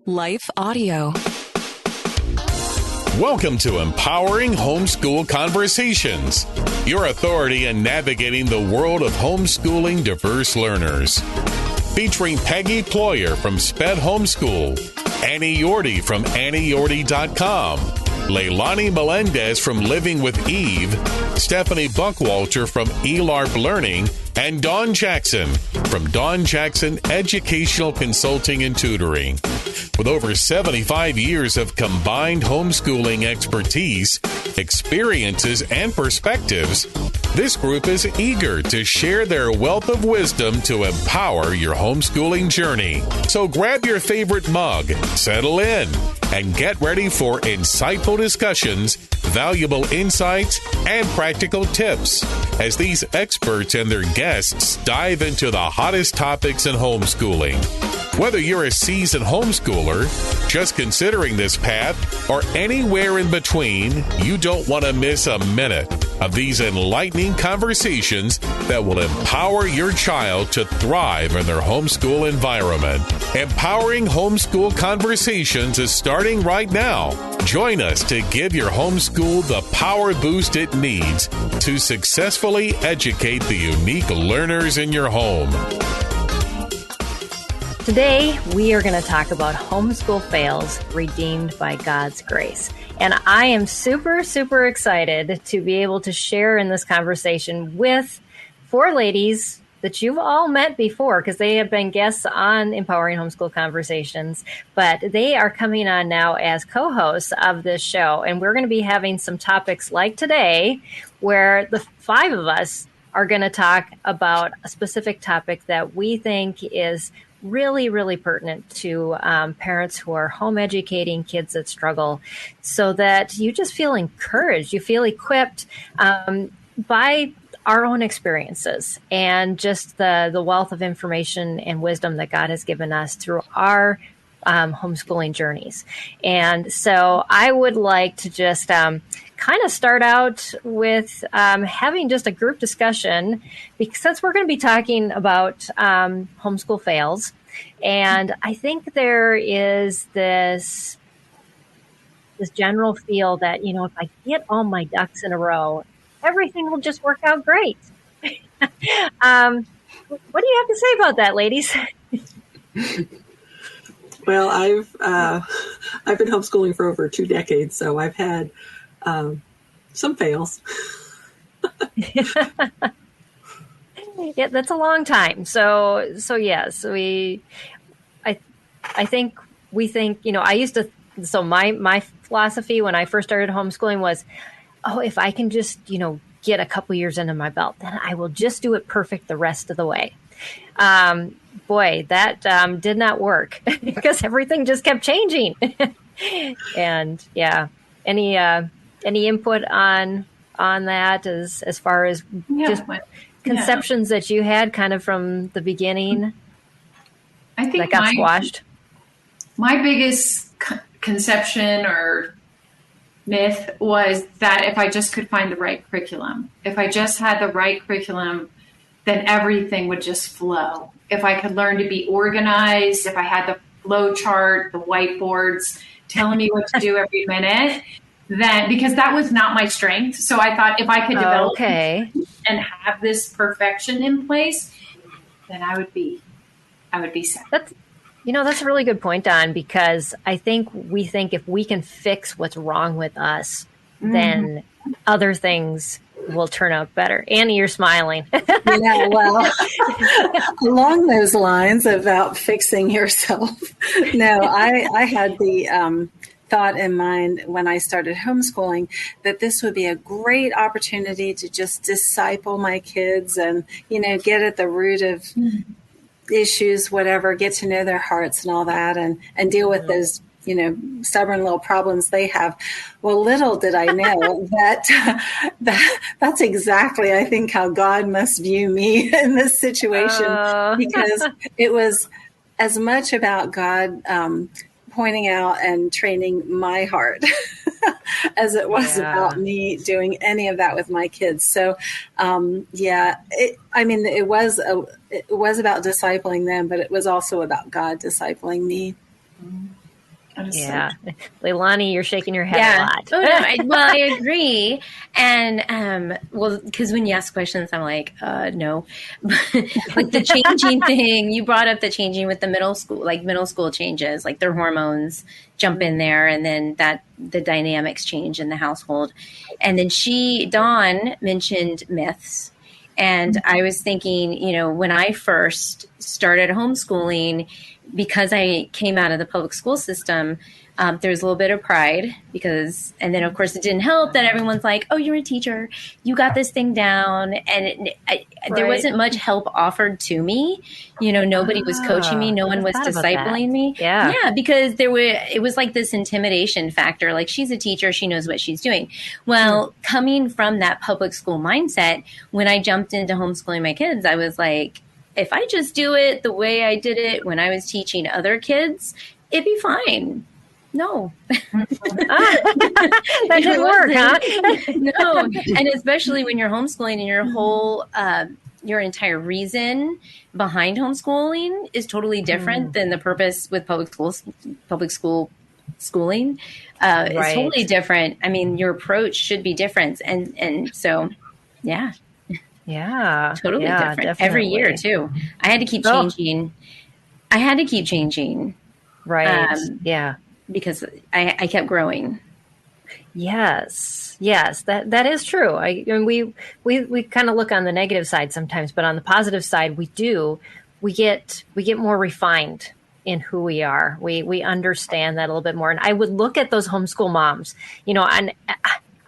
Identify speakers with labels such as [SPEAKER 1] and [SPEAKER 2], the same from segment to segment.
[SPEAKER 1] Life Audio.
[SPEAKER 2] Welcome to Empowering Homeschool Conversations, your authority in navigating the world of homeschooling diverse learners. Featuring Peggy Ployer from SPED Homeschool, Annie Yorty from AnnieYorty.com, Leilani Melendez from Living with Eve, Stephanie Buckwalter from eLARP Learning, and Dawn Jackson from Dawn Jackson Educational Consulting and Tutoring. With over 75 years of combined homeschooling expertise, experiences, and perspectives, this group is eager to share their wealth of wisdom to empower your homeschooling journey. So grab your favorite mug, settle in, and get ready for insightful discussions, valuable insights, and practical tips as these experts and their guests dive into the hottest topics in homeschooling. Whether you're a seasoned homeschooler, just considering this path, or anywhere in between, you don't want to miss a minute of these enlightening conversations that will empower your child to thrive in their homeschool environment. Empowering Homeschool Conversations is starting right now. Join us to give your homeschool the power boost it needs to successfully educate the unique learners in your home.
[SPEAKER 3] Today, we are going to talk about Homeschool Fails Redeemed by God's Grace. And I am super, super excited to be able to share in this conversation with four ladies that you've all met before because they have been guests on Empowering Homeschool Conversations, but they are coming on now as co-hosts of this show. And we're going to be having some topics like today where the five of us are going to talk about a specific topic that we think is really, really pertinent to parents who are home educating kids that struggle, so that you just feel encouraged, you feel equipped by our own experiences and just the wealth of information and wisdom that God has given us through our homeschooling journeys. And so I would like to just kind of start out with having just a group discussion, because since we're going to be talking about homeschool fails, and I think there is this general feel that, you know, if I get all my ducks in a row, everything will just work out great. What do you have to say about that, ladies?
[SPEAKER 4] Well, I've been homeschooling for over 2 decades, so I've had some fails.
[SPEAKER 3] Yeah, that's a long time. So yes, I think we think, you know, so my philosophy when I first started homeschooling was, oh, if I can just, you know, get a couple years under my belt, then I will just do it perfect the rest of the way. Boy, that did not work because everything just kept changing. And yeah, any input on that as far as just conceptions that you had kind of from the beginning?
[SPEAKER 5] I think
[SPEAKER 3] that got squashed.
[SPEAKER 5] My biggest conception or myth was that if I just could find the right curriculum, if I just had the right curriculum, then everything would just flow. If I could learn to be organized, if I had the flow chart, the whiteboards telling me what to do every minute, then, because that was not my strength. So I thought if I could develop and have this perfection in place, then I would be set.
[SPEAKER 3] That's a really good point, Don, because I think we think if we can fix what's wrong with us, then other things will turn out better. Annie, you're smiling.
[SPEAKER 6] Yeah, well, along those lines about fixing yourself. No, I had the thought in mind when I started homeschooling that this would be a great opportunity to just disciple my kids and, you know, get at the root of issues, whatever, get to know their hearts and all that, and deal with those, you know, stubborn little problems they have. Well, little did I know that's exactly, I think, how God must view me in this situation, because it was as much about God pointing out and training my heart as it was about me doing any of that with my kids. So, it was about discipling them, but it was also about God discipling me.
[SPEAKER 3] Yeah. Leilani, you're shaking your head a lot.
[SPEAKER 1] Oh, no. I agree. And, because when you ask questions, I'm like, no. Like the changing thing, you brought up the changing with the middle school changes, like their hormones jump in there, and then the dynamics change in the household. And then Dawn mentioned myths. And I was thinking, when I first started homeschooling, because I came out of the public school system, there was a little bit of pride and then of course it didn't help that everyone's like, oh, you're a teacher, you got this thing down. And there wasn't much help offered to me. Nobody was coaching me. No one was discipling me.
[SPEAKER 3] Yeah.
[SPEAKER 1] Because it was like this intimidation factor. Like, she's a teacher, she knows what she's doing. Well, coming from that public school mindset, when I jumped into homeschooling my kids, I was like, if I just do it the way I did it when I was teaching other kids, it'd be fine. No.
[SPEAKER 3] That didn't work, huh?
[SPEAKER 1] No. And especially when you're homeschooling and your whole, your entire reason behind homeschooling is totally different than the purpose with public school schooling. It's totally different. I mean, your approach should be different. And so, yeah.
[SPEAKER 3] Yeah.
[SPEAKER 1] Totally different.
[SPEAKER 3] Definitely.
[SPEAKER 1] Every year too. I had to keep changing.
[SPEAKER 3] Right. Yeah.
[SPEAKER 1] Because I kept growing.
[SPEAKER 3] Yes. That is true. We kind of look on the negative side sometimes, but on the positive side, we get more refined in who we are. We understand that a little bit more. And I would look at those homeschool moms, and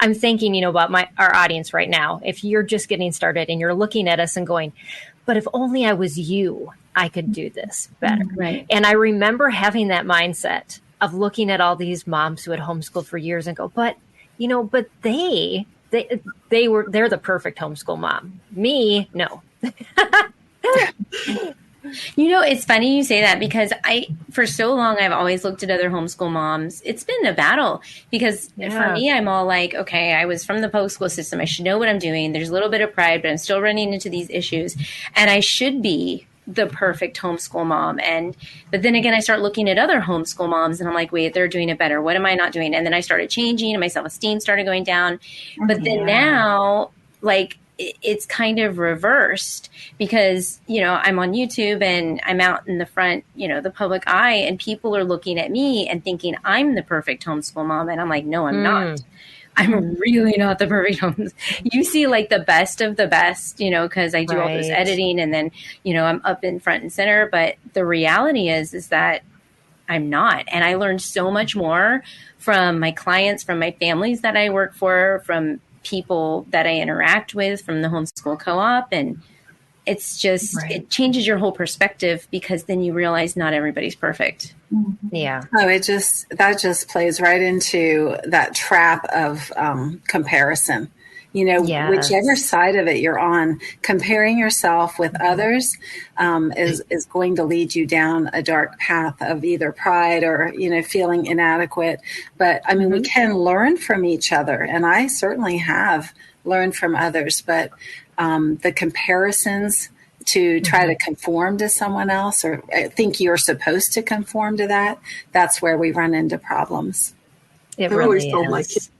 [SPEAKER 3] I'm thinking, about our audience right now. If you're just getting started and you're looking at us and going, but if only I was you, I could do this better.
[SPEAKER 1] Right.
[SPEAKER 3] And I remember having that mindset of looking at all these moms who had homeschooled for years and go, but they're the perfect homeschool mom. Me, no.
[SPEAKER 1] It's funny you say that, because for so long, I've always looked at other homeschool moms. It's been a battle because for me, I'm all like, okay, I was from the public school system. I should know what I'm doing. There's a little bit of pride, but I'm still running into these issues, and I should be the perfect homeschool mom. But then again, I start looking at other homeschool moms and I'm like, wait, they're doing it better. What am I not doing? And then I started changing and my self-esteem started going down. But then now, like, it's kind of reversed because, I'm on YouTube and I'm out in the front, the public eye, and people are looking at me and thinking I'm the perfect homeschool mom. And I'm like, no, I'm not. I'm really not the perfect home. You see like the best of the best, because I do all this editing and then, I'm up in front and center. But the reality is that I'm not. And I learned so much more from my clients, from my families that I work for, from people that I interact with, from the homeschool co-op. And it's just, it changes your whole perspective, because then you realize not everybody's perfect.
[SPEAKER 3] Yeah.
[SPEAKER 6] Oh, that just plays right into that trap of comparison. Whichever side of it you're on, comparing yourself with others is going to lead you down a dark path of either pride or, feeling inadequate. But I mean, we can learn from each other, and I certainly have learned from others, but the comparisons to try to conform to someone else, or think you're supposed to conform to that, that's where we run into problems.
[SPEAKER 4] I've always told my kids,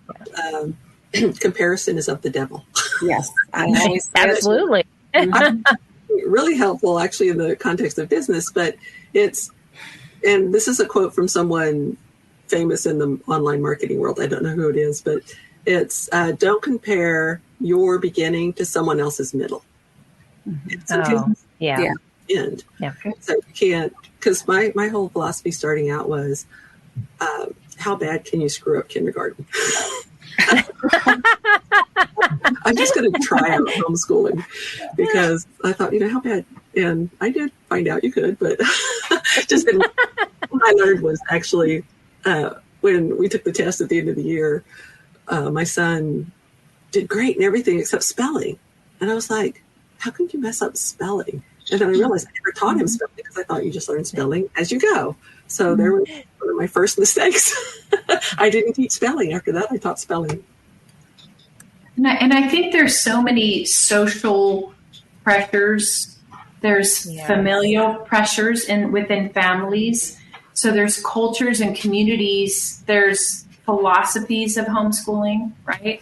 [SPEAKER 4] comparison is of the devil.
[SPEAKER 6] Yes, I always say
[SPEAKER 3] absolutely.
[SPEAKER 4] Really helpful, actually, in the context of business. But and this is a quote from someone famous in the online marketing world. I don't know who it is, but it's don't compare your beginning to someone else's middle.
[SPEAKER 3] End.
[SPEAKER 4] So you can't, because my whole philosophy starting out was, how bad can you screw up kindergarten? I'm just going to try out homeschooling because I thought, how bad, and I did find out you could, but just what I learned was actually when we took the test at the end of the year, my son did great in everything except spelling, and I was like, how can you mess up spelling? And then I realized I never taught him spelling because I thought you just learn spelling as you go. So there was one of my first mistakes. I didn't teach spelling. After that, I taught spelling.
[SPEAKER 5] And I think there's so many social pressures. There's familial pressures within families So there's cultures and communities, there's philosophies of homeschooling, right?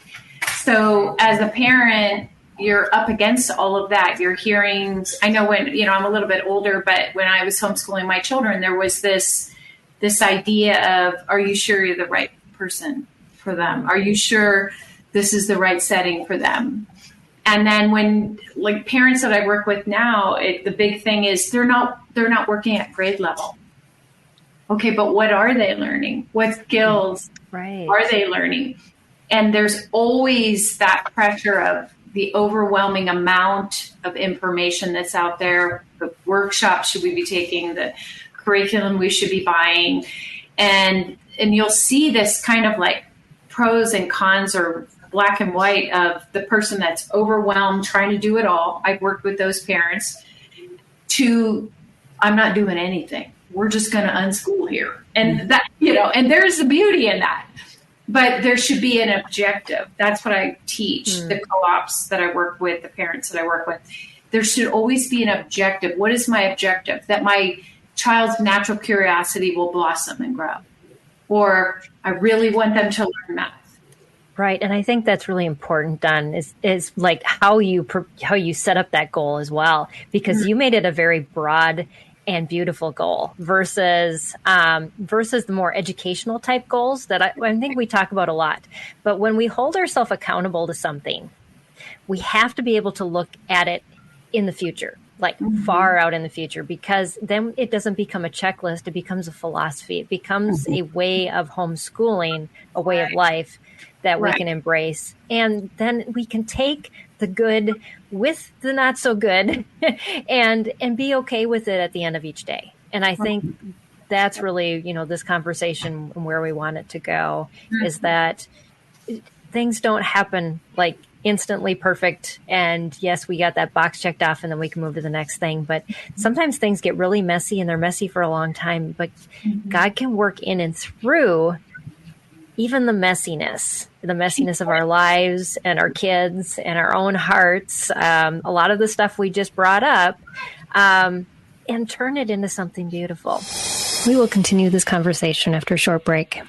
[SPEAKER 5] So as a parent, you're up against all of that. You're hearing, I know when, I'm a little bit older, but when I was homeschooling my children, there was this idea of, are you sure you're the right person for them? Are you sure this is the right setting for them? And then when, like, parents that I work with now, the big thing is they're not working at grade level. Okay, but what are they learning? What skills are they learning? And there's always that pressure of the overwhelming amount of information that's out there. The workshops should we be taking, the curriculum we should be buying. And you'll see this kind of like pros and cons or black and white of the person that's overwhelmed trying to do it all. I've worked with those parents to, I'm not doing anything. We're just going to unschool here. And that, and there's the beauty in that. But there should be an objective. That's what I teach the co-ops that I work with, the parents that I work with. There should always be an objective. What is my objective? That my child's natural curiosity will blossom and grow. Or I really want them to learn math.
[SPEAKER 3] Right. And I think that's really important, Don, is like how you set up that goal as well, because you made it a very broad and beautiful goal versus the more educational type goals that I think we talk about a lot. But when we hold ourselves accountable to something, we have to be able to look at it in the future, like far out in the future, because then it doesn't become a checklist. It becomes a philosophy. It becomes a way of homeschooling, a way of life that we can embrace. And then we can take the good with the not so good and be okay with it at the end of each day. And I think that's really, this conversation and where we want it to go is that things don't happen like instantly perfect. And yes, we got that box checked off and then we can move to the next thing. But sometimes things get really messy and they're messy for a long time, but God can work in and through even the messiness of our lives and our kids and our own hearts, a lot of the stuff we just brought up, and turn it into something beautiful. We will continue this conversation after a short break.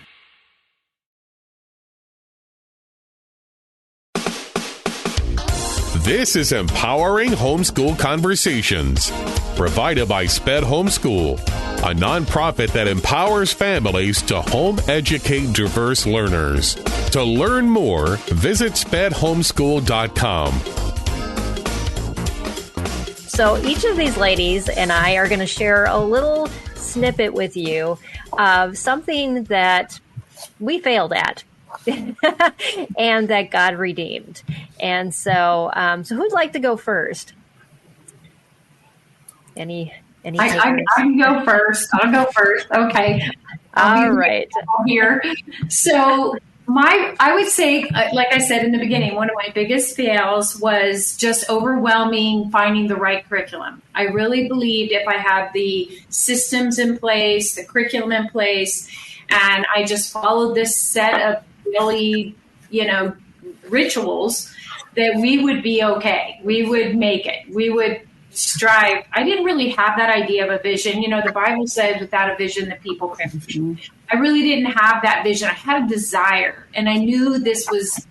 [SPEAKER 2] This is Empowering Homeschool Conversations, provided by SPED Homeschool, a nonprofit that empowers families to home educate diverse learners. To learn more, visit spedhomeschool.com.
[SPEAKER 3] So each of these ladies and I are going to share a little snippet with you of something that we failed at and that God redeemed. And so who'd like to go first? Any
[SPEAKER 5] I can go first. I'll go first. Okay.
[SPEAKER 3] All right.
[SPEAKER 5] Here. So I would say, like I said in the beginning, one of my biggest fails was just overwhelming finding the right curriculum. I really believed if I had the systems in place, the curriculum in place, and I just followed this set of really, rituals, that we would be okay. We would make it. We would strive. I didn't really have that idea of a vision. The Bible says without a vision, the people perish. I really didn't have that vision. I had a desire, and I knew this was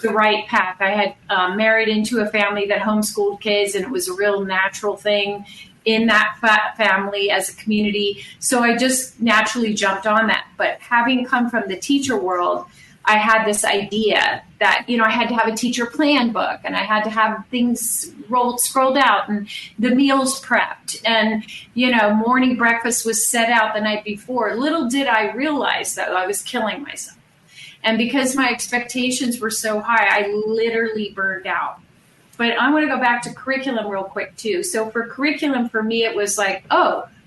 [SPEAKER 5] the right path. I had married into a family that homeschooled kids, and it was a real natural thing in that family as a community. So I just naturally jumped on that. But having come from the teacher world, I had this idea that, I had to have a teacher plan book, and I had to have things scrolled out and the meals prepped, and, morning breakfast was set out the night before. Little did I realize that I was killing myself. And because my expectations were so high, I literally burned out. But I want to go back to curriculum real quick too. So for curriculum, for me, it was like,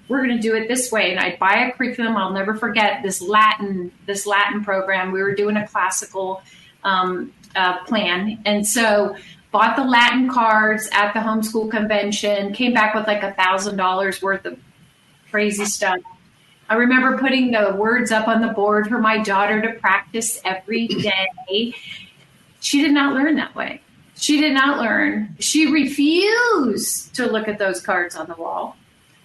[SPEAKER 5] we're going to do it this way. And I'd buy a curriculum. I'll never forget this Latin program. We were doing a classical plan. And so bought the Latin cards at the homeschool convention, came back with like $1,000 worth of crazy stuff. I remember putting the words up on the board for my daughter to practice every day. She did not learn that way. She did not learn. She refused to look at those cards on the wall.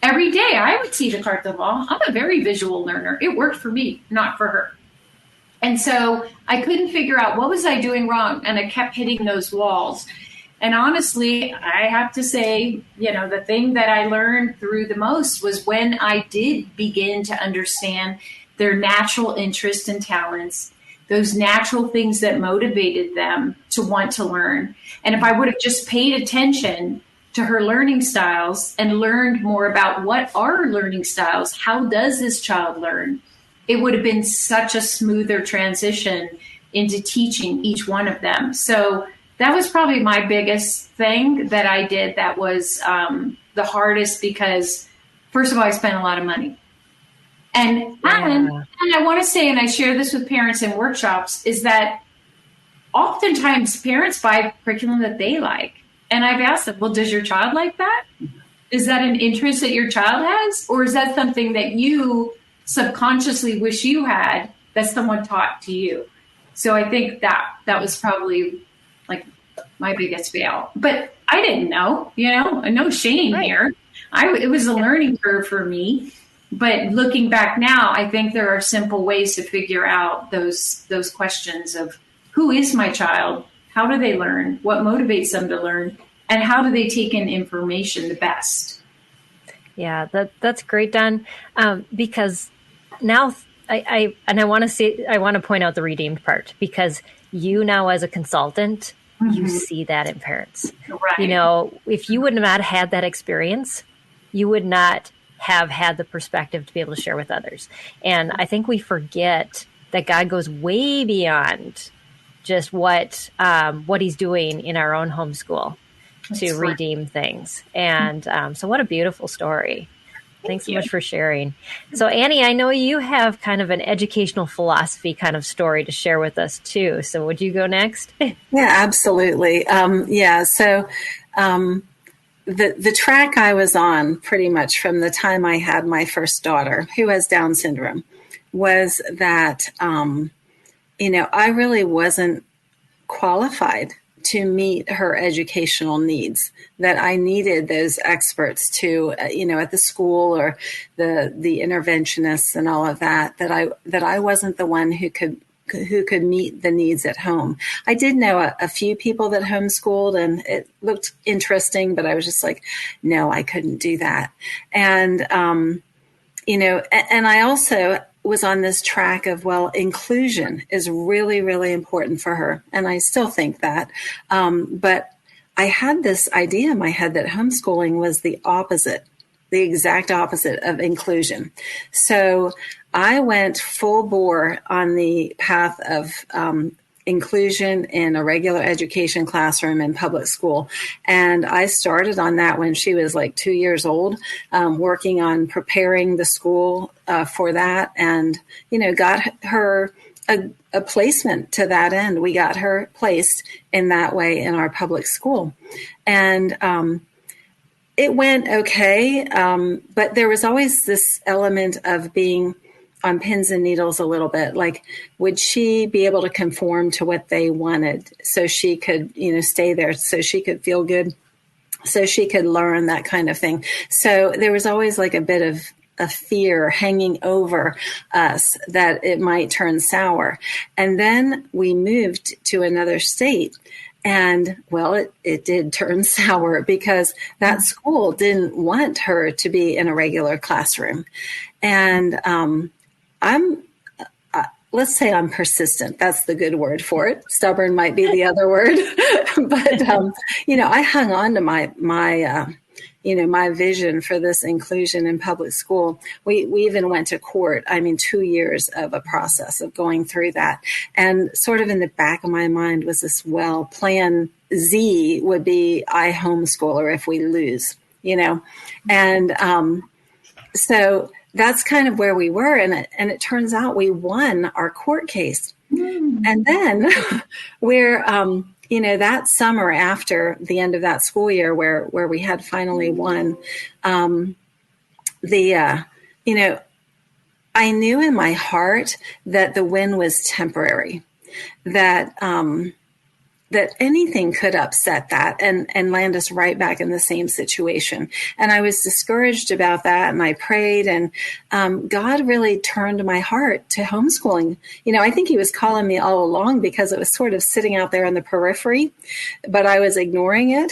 [SPEAKER 5] every day I would see the cards on the wall. I'm a very visual learner. It worked for me, not for her. And so I couldn't figure out what was I doing wrong. And I kept hitting those walls. And honestly, I have to say, the thing that I learned through the most was when I did begin to understand their natural interests and talents, those natural things that motivated them to want to learn. And if I would have just paid attention to her learning styles and learned more about what are learning styles, how does this child learn, it would have been such a smoother transition into teaching each one of them. So that was probably my biggest thing that I did that was the hardest, because first of all, I spent a lot of money. And I want to say, and I share this with parents in workshops, is that oftentimes parents buy curriculum that they like. And I've asked them, well, does your child like that? Is that an interest that your child has? Or is that something that you subconsciously wish you had that someone taught to you? So I think that was probably like my biggest fail. But I didn't know, no shame here. It was a learning curve for me. But looking back now, I think there are simple ways to figure out those questions of who is my child? How do they learn? What motivates them to learn? And how do they take in information the best?
[SPEAKER 3] Yeah, that's great, Dawn. Because now I want to point out the redeemed part, because you now as a consultant, you see that in parents.
[SPEAKER 5] Right.
[SPEAKER 3] If you would not have had that experience, you would not have had the perspective to be able to share with others. And I think we forget that God goes way beyond just what he's doing in our own homeschool to redeem things. And so what a beautiful story. Thanks so much for sharing. So Annie, I know you have kind of an educational philosophy kind of story to share with us too. So would you go next?
[SPEAKER 6] Yeah, absolutely. So the track I was on pretty much from the time I had my first daughter, who has Down syndrome, was that, I really wasn't qualified to meet her educational needs, that I needed those experts to, at the school or the interventionists and all of that I wasn't the one who could meet the needs at home. I did know a few people that homeschooled, and it looked interesting, but I was just like, no, I couldn't do that. And, and I also was on this track of, inclusion is really, really important for her. And I still think that. But I had this idea in my head that homeschooling was the exact opposite of inclusion. So I went full bore on the path of inclusion in a regular education classroom in public school. And I started on that when she was like 2 years old, working on preparing the school for that, and, got her a placement to that end. We got her placed in that way in our public school. And it went okay, but there was always this element of being on pins and needles a little bit. Like, would she be able to conform to what they wanted so she could, stay there, so she could feel good, so she could learn, that kind of thing. So there was always like a bit of a fear hanging over us that it might turn sour. And then we moved to another state. And it did turn sour, because that school didn't want her to be in a regular classroom. And let's say I'm persistent. That's the good word for it. Stubborn might be the other word. But, I hung on to my vision for this inclusion in public school. We even went to court. 2 years of a process of going through that. And sort of in the back of my mind was this, plan Z would be I homeschool her if we lose, And so that's kind of where we were. And it turns out we won our court case. And then we're, that summer after the end of that school year where we had finally won, I knew in my heart that the win was temporary, that that anything could upset that and land us right back in the same situation. And I was discouraged about that. And I prayed, and God really turned my heart to homeschooling. I think he was calling me all along because it was sort of sitting out there on the periphery, but I was ignoring it.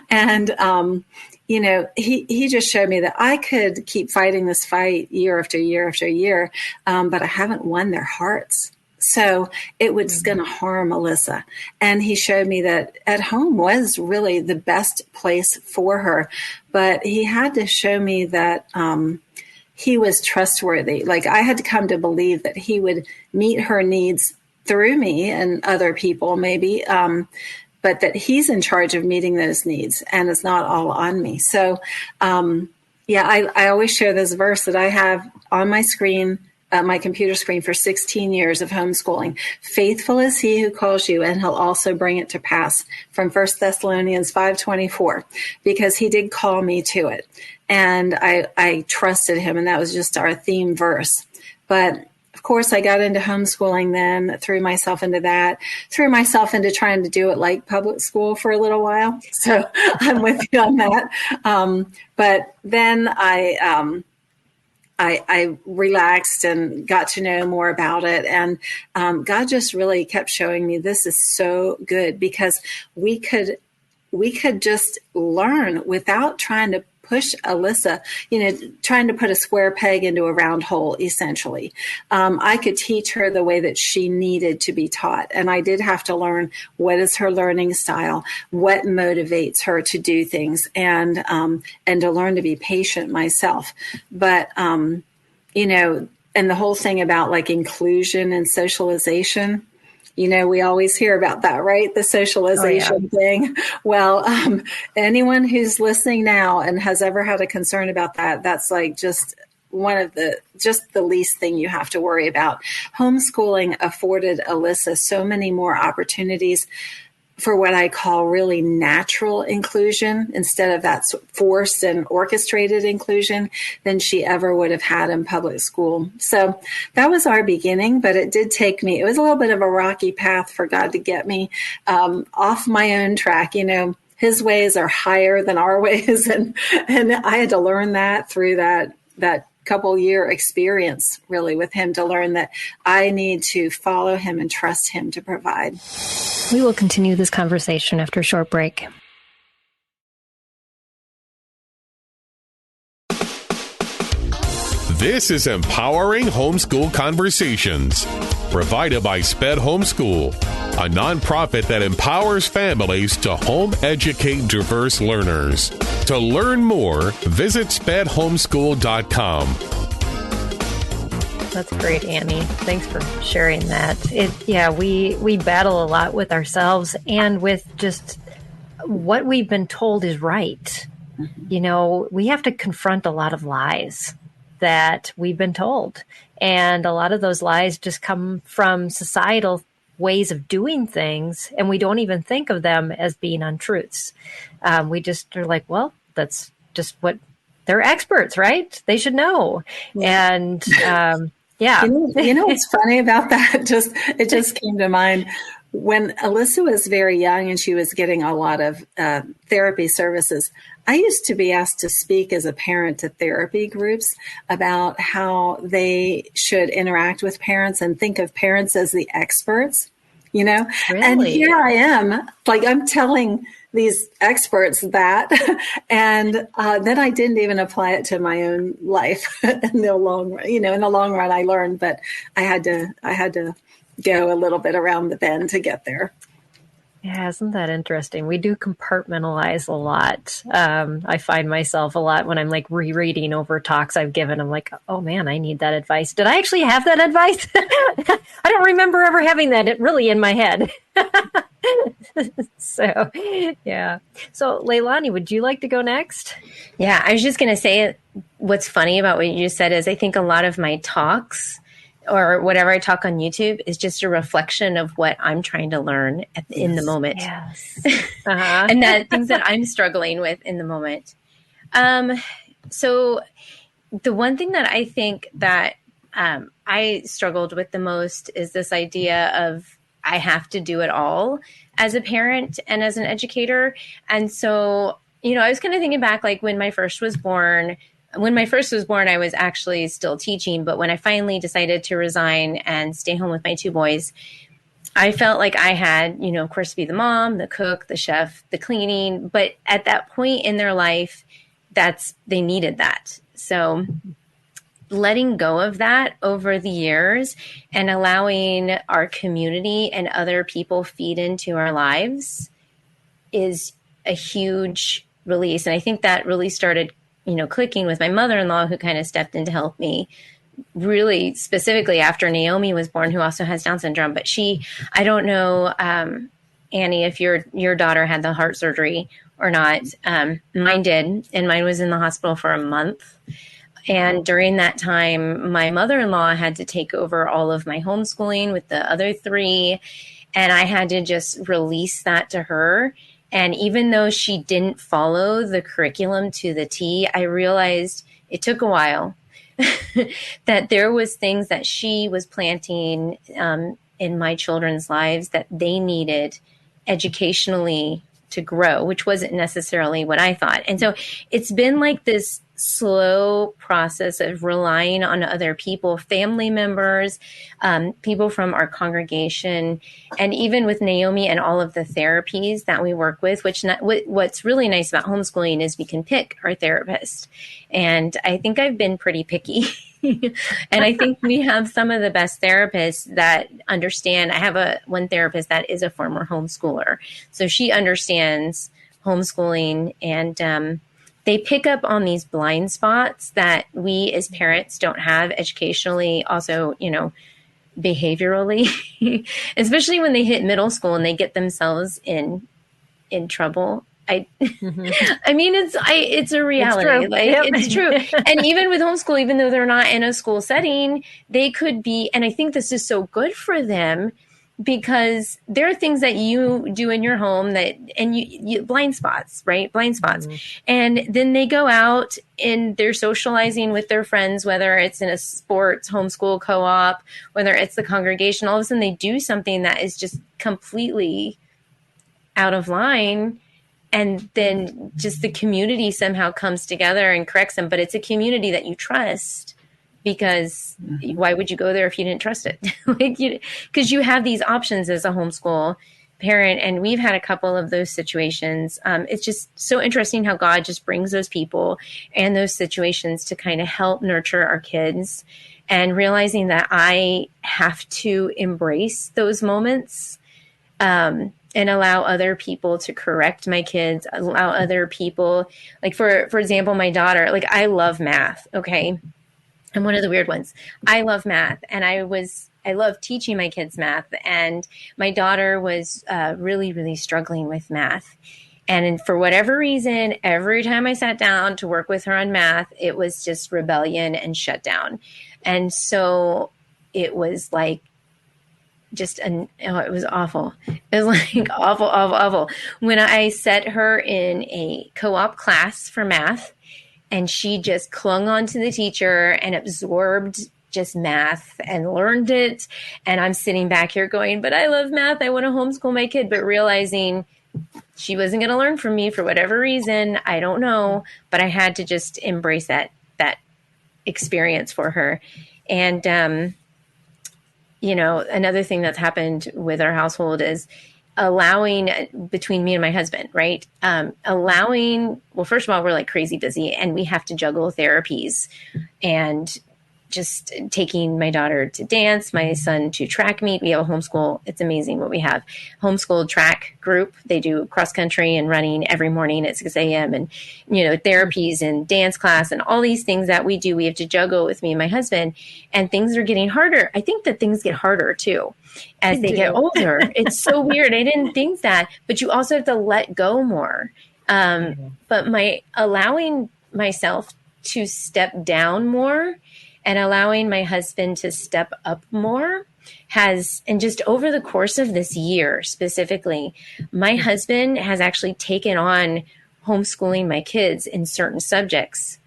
[SPEAKER 6] And, he just showed me that I could keep fighting this fight year after year after year, but I haven't won their hearts. So it was going to harm Alyssa. And he showed me that at home was really the best place for her. But he had to show me that he was trustworthy. Like, I had to come to believe that he would meet her needs through me and other people maybe, but that he's in charge of meeting those needs and it's not all on me. So, I always share this verse that I have on my screen, my computer screen, for 16 years of homeschooling. Faithful is he who calls you, and he'll also bring it to pass, from 1 Thessalonians 5:24, because he did call me to it. And I trusted him, and that was just our theme verse. But of course, I got into homeschooling then, threw myself into trying to do it like public school for a little while. So I'm with you on that. But then I relaxed and got to know more about it. And God just really kept showing me this is so good, because we could just learn without trying to push Alyssa, trying to put a square peg into a round hole, essentially. I could teach her the way that she needed to be taught. And I did have to learn what is her learning style, what motivates her to do things, and to learn to be patient myself. But, and the whole thing about like inclusion and socialization, we always hear about that, right? The socialization thing. Well, anyone who's listening now and has ever had a concern about that, that's like just the least thing you have to worry about. Homeschooling afforded Alyssa so many more opportunities for what I call really natural inclusion, instead of that forced and orchestrated inclusion, than she ever would have had in public school. So that was our beginning, but it did take me, it was a little bit of a rocky path for God to get me off my own track. His ways are higher than our ways. And I had to learn that through that couple year experience really with him, to learn that I need to follow him and trust him to provide.
[SPEAKER 3] We will continue this conversation after a short break.
[SPEAKER 2] This is Empowering Homeschool Conversations, provided by SPED Homeschool, a nonprofit that empowers families to home educate diverse learners. To learn more, visit spedhomeschool.com.
[SPEAKER 3] That's great, Annie. Thanks for sharing that. We battle a lot with ourselves and with just what we've been told is right. We have to confront a lot of lies that we've been told. And a lot of those lies just come from societal ways of doing things, and we don't even think of them as being untruths. We just are like, well, that's just what they're experts, right? They should know. Yeah. And
[SPEAKER 6] what's funny about that? It just came to mind. When Alyssa was very young and she was getting a lot of therapy services, I used to be asked to speak as a parent to therapy groups about how they should interact with parents and think of parents as the experts, Really? And here I am, like I'm telling these experts that, and then I didn't even apply it to my own life in the long run. In the long run, I learned, but I had to go a little bit around the bend to get there.
[SPEAKER 3] Yeah, isn't that interesting? We do compartmentalize a lot. I find myself a lot when I'm like rereading over talks I've given. I'm like, oh man, I need that advice. Did I actually have that advice? I don't remember ever having that really in my head. So, yeah. So, Leilani, would you like to go next?
[SPEAKER 1] Yeah, I was just going to say what's funny about what you just said is I think a lot of my talks or whatever I talk on YouTube is just a reflection of what I'm trying to learn in the moment.
[SPEAKER 3] Yes.
[SPEAKER 1] And that things that I'm struggling with in the moment. So the one thing that I think that I struggled with the most is this idea of I have to do it all as a parent and as an educator. And so, I was kind of thinking back, like when my first was born, I was actually still teaching. But when I finally decided to resign and stay home with my two boys, I felt like I had, of course, to be the mom, the cook, the chef, the cleaning. But at that point in their life, they needed that. So letting go of that over the years and allowing our community and other people feed into our lives is a huge release. And I think that really started, clicking with my mother-in-law, who kind of stepped in to help me really specifically after Naomi was born, who also has Down syndrome. But I don't know, Annie, if your daughter had the heart surgery or not. Mine did. And mine was in the hospital for a month. And during that time, my mother-in-law had to take over all of my homeschooling with the other three. And I had to just release that to her. And even though she didn't follow the curriculum to the T, I realized it took a while that there was things that she was planting in my children's lives that they needed educationally to grow, which wasn't necessarily what I thought. And so it's been like this slow process of relying on other people, family members, people from our congregation, and even with Naomi and all of the therapies that we work with, what's really nice about homeschooling is we can pick our therapist. And I think I've been pretty picky. And I think we have some of the best therapists that understand. I have one therapist that is a former homeschooler. So she understands homeschooling, and they pick up on these blind spots that we as parents don't have educationally, also, behaviorally, especially when they hit middle school and they get themselves in trouble. I mean, it's a reality. It's true. And even with homeschool, even though they're not in a school setting, they could be. And I think this is so good for them, because there are things that you do in your home and you blind spots, right? Blind spots. Mm-hmm. And then they go out and they're socializing with their friends, whether it's in a sports, homeschool, co-op, whether it's the congregation. All of a sudden they do something that is just completely out of line. And then just the community somehow comes together and corrects them. But it's a community that you trust, because why would you go there if you didn't trust it? Because you have these options as a homeschool parent. And we've had a couple of those situations. It's just so interesting how God just brings those people and those situations to kind of help nurture our kids, and realizing that I have to embrace those moments, and allow other people to correct my kids, allow other people, like for example, my daughter, like I love math. Okay. I'm one of the weird ones. I love math, and I love teaching my kids math. And my daughter was really, really struggling with math. And for whatever reason, every time I sat down to work with her on math, it was just rebellion and shutdown. And so it was like, it was awful. It was like awful. When I set her in a co-op class for math, and she just clung on to the teacher and absorbed just math and learned it. And I'm sitting back here going, but I love math. I want to homeschool my kid, but realizing she wasn't going to learn from me for whatever reason. I don't know, but I had to just embrace that experience for her. And, another thing that's happened with our household is allowing, between me and my husband, right? Well, first of all, we're like crazy busy, and we have to juggle therapies and just taking my daughter to dance, my son to track meet. We have a homeschool. It's amazing what we have. Homeschool track group. They do cross country and running every morning at 6 a.m. and, therapies and dance class and all these things that we do. We have to juggle with me and my husband, and things are getting harder. I think that things get harder too as they get older. It's so weird. I didn't think that, but you also have to let go more. But my allowing myself to step down more and allowing my husband to step up more and just over the course of this year specifically, my husband has actually taken on homeschooling my kids in certain subjects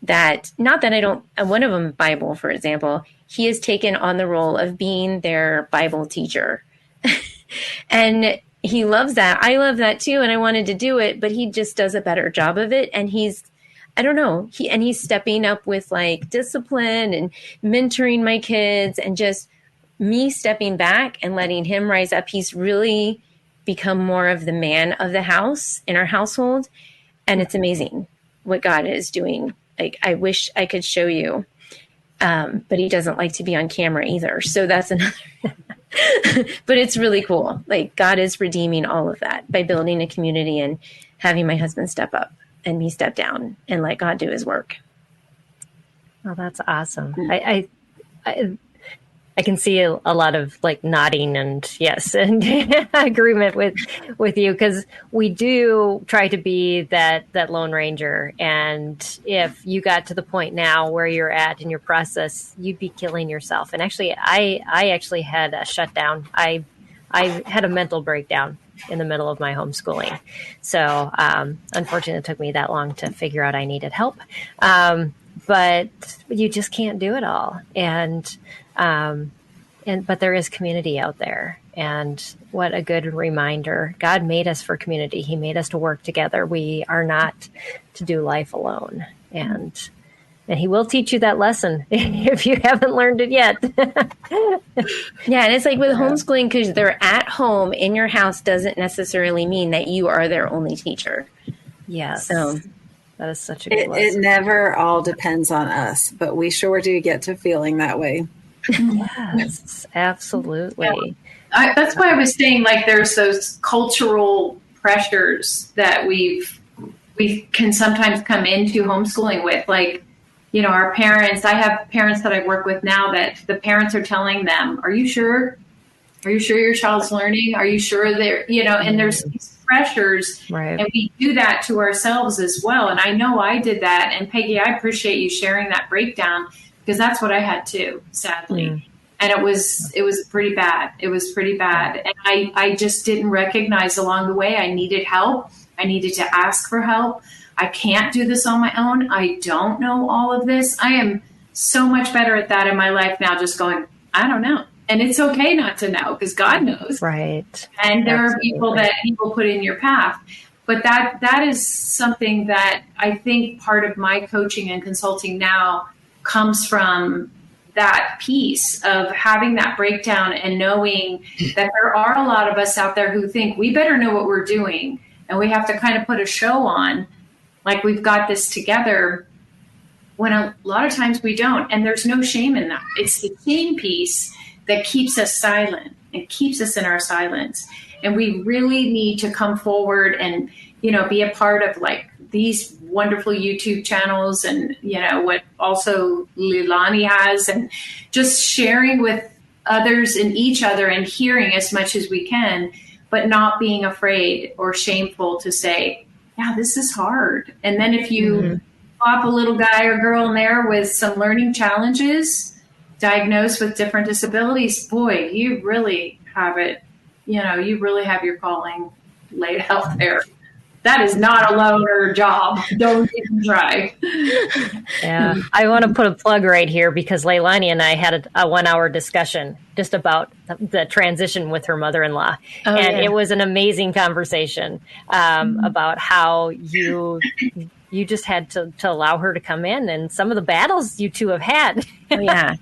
[SPEAKER 1] not that I don't, one of them, Bible, for example, he has taken on the role of being their Bible teacher. And he loves that. I love that too. And I wanted to do it, but he just does a better job of it. And I don't know, he's stepping up with like discipline and mentoring my kids, and just me stepping back and letting him rise up. He's really become more of the man of the house in our household. And it's amazing what God is doing. Like, I wish I could show you. But he doesn't like to be on camera either. So that's another, but it's really cool. Like, God is redeeming all of that by building a community and having my husband step up and me step down and let God do his work.
[SPEAKER 3] Oh, that's awesome. I can see a lot of like nodding and yes, and agreement with you, because we do try to be that Lone Ranger. And if you got to the point now where you're at in your process, you'd be killing yourself. And actually, I actually had a shutdown. I had a mental breakdown in the middle of my homeschooling. So unfortunately, it took me that long to figure out I needed help. But you just can't do it all. But there is community out there, and what a good reminder. God made us for community. He made us to work together. We are not to do life alone. And he will teach you that lesson if you haven't learned it yet.
[SPEAKER 1] Yeah. And it's like with homeschooling, because they're at home in your house doesn't necessarily mean that you are their only teacher.
[SPEAKER 3] Yes.
[SPEAKER 1] So
[SPEAKER 3] that is such a good lesson.
[SPEAKER 6] It never all depends on us, but we sure do get to feeling that way.
[SPEAKER 3] Yes, absolutely.
[SPEAKER 5] Yeah. That's why I was saying, like, there's those cultural pressures that we can sometimes come into homeschooling with. Like, you know, our parents, I have parents that I work with now that the parents are telling them, are you sure? Are you sure your child's learning? Are you sure they're, you know, and there's these pressures,
[SPEAKER 3] right.
[SPEAKER 5] And we do that to ourselves as well. And I know I did that. And Peggy, I appreciate you sharing that breakdown, because that's what I had too, sadly. And it was pretty bad. It was pretty bad. And I just didn't recognize along the way I needed help. I needed to ask for help. I can't do this on my own. I don't know all of this. I am so much better at that in my life now, just going, I don't know. And it's okay not to know, because God knows.
[SPEAKER 3] Right.
[SPEAKER 5] And there are people that He will put in your path. But that is something that I think part of my coaching and consulting now comes from that piece of having that breakdown and knowing that there are a lot of us out there who think we better know what we're doing, and we have to kind of put a show on like we've got this together, when a lot of times we don't. And there's no shame in that. It's the shame piece that keeps us silent and keeps us in our silence. And we really need to come forward and, you know, be a part of like these wonderful YouTube channels, and, you know, what also Leilani has, and just sharing with others and each other and hearing as much as we can, but not being afraid or shameful to say, yeah, this is hard. And then if you pop a little guy or girl in there with some learning challenges, diagnosed with different disabilities, boy, you really have it, you know, you really have your calling laid out there. That is not a loner job. Don't even try.
[SPEAKER 3] Yeah. I want to put a plug right here, because Leilani and I had a 1 hour discussion just about the transition with her mother-in-law. It was an amazing conversation about how you just had to allow her to come in, and some of the battles you two have had.
[SPEAKER 1] Oh, yeah.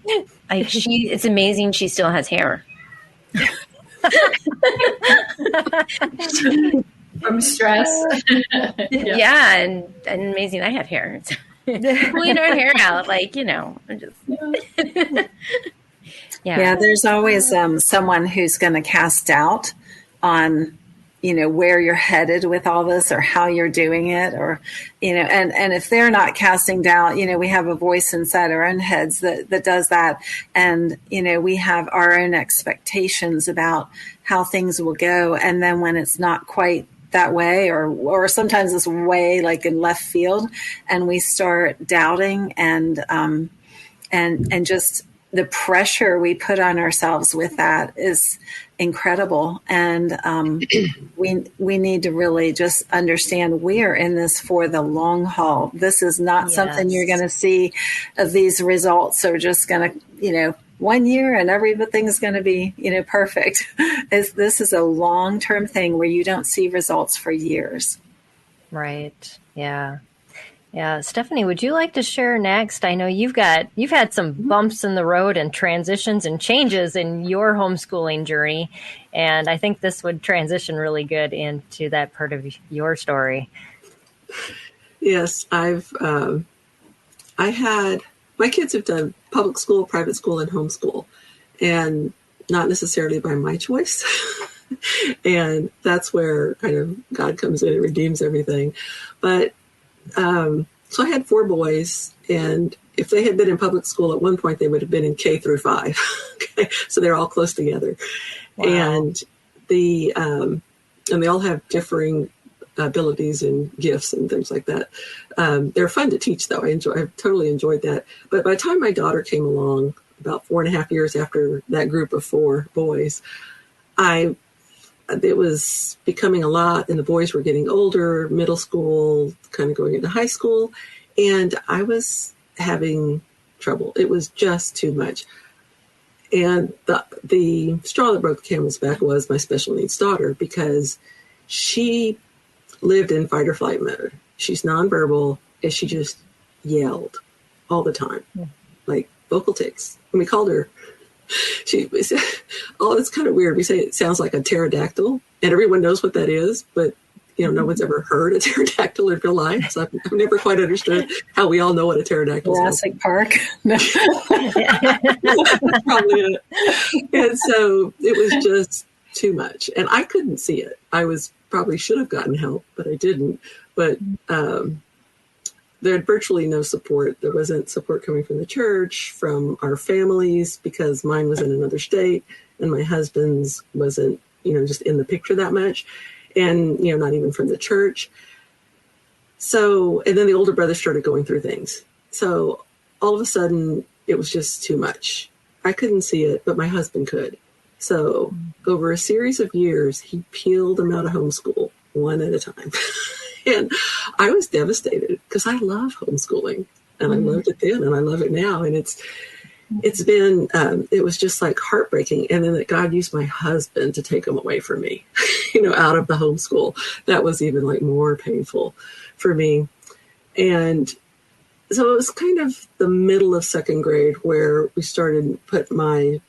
[SPEAKER 1] It's amazing she still has hair.
[SPEAKER 5] From stress.
[SPEAKER 1] Yeah, and amazing I have hair. Pulling our hair out, like, you know, I'm just
[SPEAKER 6] Yeah, there's always someone who's going to cast doubt on, you know, where you're headed with all this or how you're doing it, or, you know, and if they're not casting doubt, you know, we have a voice inside our own heads that does that. And, you know, we have our own expectations about how things will go. And then when it's not quite that way, or sometimes it's way like in left field, and we start doubting and just the pressure we put on ourselves with that is incredible. And we need to really just understand we are in this for the long haul. This is not something you're going to see of these results are just going to, you know, 1 year and everything's going to be, perfect. This is a long-term thing where you don't see results for years.
[SPEAKER 3] Right. Yeah. Yeah. Stephanie, would you like to share next? I know you've had some bumps in the road and transitions and changes in your homeschooling journey. And I think this would transition really good into that part of your story.
[SPEAKER 4] Yes, my kids have done public school, private school, and homeschool, and not necessarily by my choice. And that's where kind of God comes in and redeems everything. But so I had 4 boys, and if they had been in public school at one point, they would have been in K through 5. Okay, so they're all close together. Wow. And they all have differing abilities and gifts and things like that. They're fun to teach, though. I've totally enjoyed that. But by the time my daughter came along, about 4.5 years after that group of 4 boys, it was becoming a lot, and the boys were getting older, middle school, kind of going into high school, and I was having trouble. It was just too much. And the straw that broke the camel's back was my special needs daughter, because she lived in fight or flight mode. She's nonverbal, and she just yelled all the time, like vocal tics. And we called her, it's kind of weird. We say it sounds like a pterodactyl, and everyone knows what that is, but no one's ever heard a pterodactyl in real life. So I've never quite understood how we all know what a pterodactyl is.
[SPEAKER 6] Jurassic Park. That's
[SPEAKER 4] probably it. And so it was just too much, and I couldn't see it. Probably should have gotten help, but I didn't. But there had virtually no support. There wasn't support coming from the church, from our families, because mine was in another state, and my husband's wasn't, just in the picture that much, and not even from the church. So, and then the older brother started going through things. So all of a sudden, it was just too much. I couldn't see it, but my husband could. So over a series of years, he peeled them out of homeschool one at a time. And I was devastated, because I love homeschooling, and I loved it then, and I love it now. And it's been, it was just like heartbreaking. And then that God used my husband to take them away from me, out of the homeschool. That was even like more painful for me. And so it was kind of the middle of 2nd grade where we started to put my